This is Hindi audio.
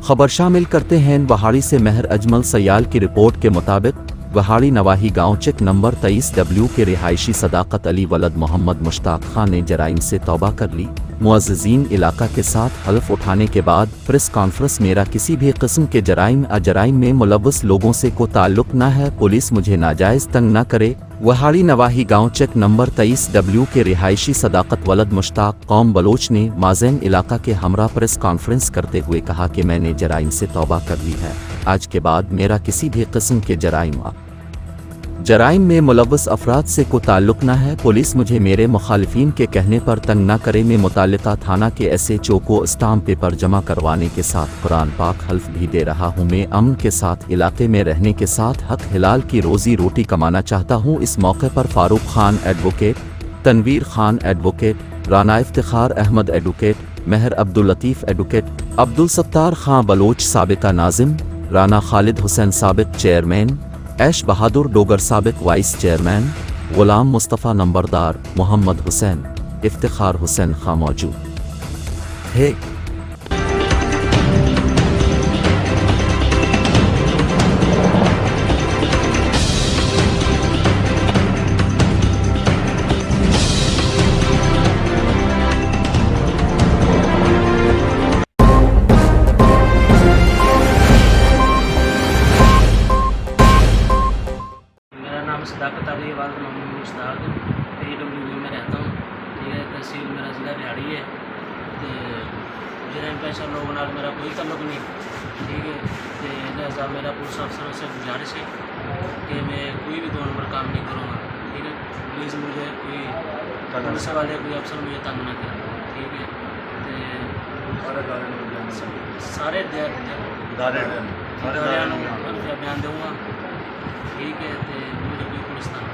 खबर शामिल करते हैं वहाड़ी से। महर अजमल सयाल की रिपोर्ट के मुताबिक वहाड़ी नवाही गांव चेक नंबर 23W के रिहायशी सदाकत अली वलद मोहम्मद मुश्ताक खान ने जराइम से तौबा कर ली। मुअज़्ज़िज़ीन इलाका के साथ हल्फ उठाने के बाद प्रेस कॉन्फ्रेंस। मेरा किसी भी किस्म के जराइम में मुलव्वस लोगों से को ताल्लुक न है। पुलिस मुझे नाजायज़ तंग न करे। वहाड़ी नवाही गांव चेक नंबर 23W के रिहायशी सदाकत वलद मुश्ताक कौम बलोच ने माज़ेन इलाका के हमरा प्रेस कॉन्फ्रेंस करते हुए कहा कि मैंने जराइम से तौबा कर ली है। आज के बाद मेरा किसी भी किस्म के जराइम में मुलव्वस अफराद से को ताल्लुक न है। पुलिस मुझे मेरे मुखालिफिन के कहने पर तंग न करे। मैं मुताल्लिका थाना के SHO को स्टाम्प पेपर जमा करवाने के साथ कुरान पाक हल्फ भी दे रहा हूँ। मैं अमन के साथ इलाके में रहने के साथ हक हिलाल की रोजी रोटी कमाना चाहता हूँ। इस मौके पर Farooq Khan advocate, Tanveer Khan advocate, Rana Iftikhar Ahmed advocate, Mehar Abdul Latif advocate, Abdul Sattar Khan Baloch साबिका नाजिम, राना खालिद हुसैन साबिक चेयरमैन, ऐश बहादुर डोगर साबिक वाइस चेयरमैन, गुलाम मुस्तफ़ा नंबरदार, मोहम्मद हुसैन, इफ्तिखार हुसैन खां मौजूद थे। सदाकत अली वलद मोहम्मद मुश्ताक PWB में रहता हूँ। ठीक है, तहसील मेरा ज़िला रिहाड़ी है। तो जराइम पेशा लोगों नाल मेरा कोई तल्लुक नहीं। ठीक है, तो लिहाजा मेरा पुलिस अफसरों से गुजारिश है कि मैं कोई भी 2 नंबर काम नहीं करूँगा। ठीक है, प्लीज़ मुझे कोई पुलिस वाले कोई अफसर मुझे तंग ना करें। ठीक है, तो सारे बयान दूँगा। ठीक है, तो मुझे कोई पुलिस तंग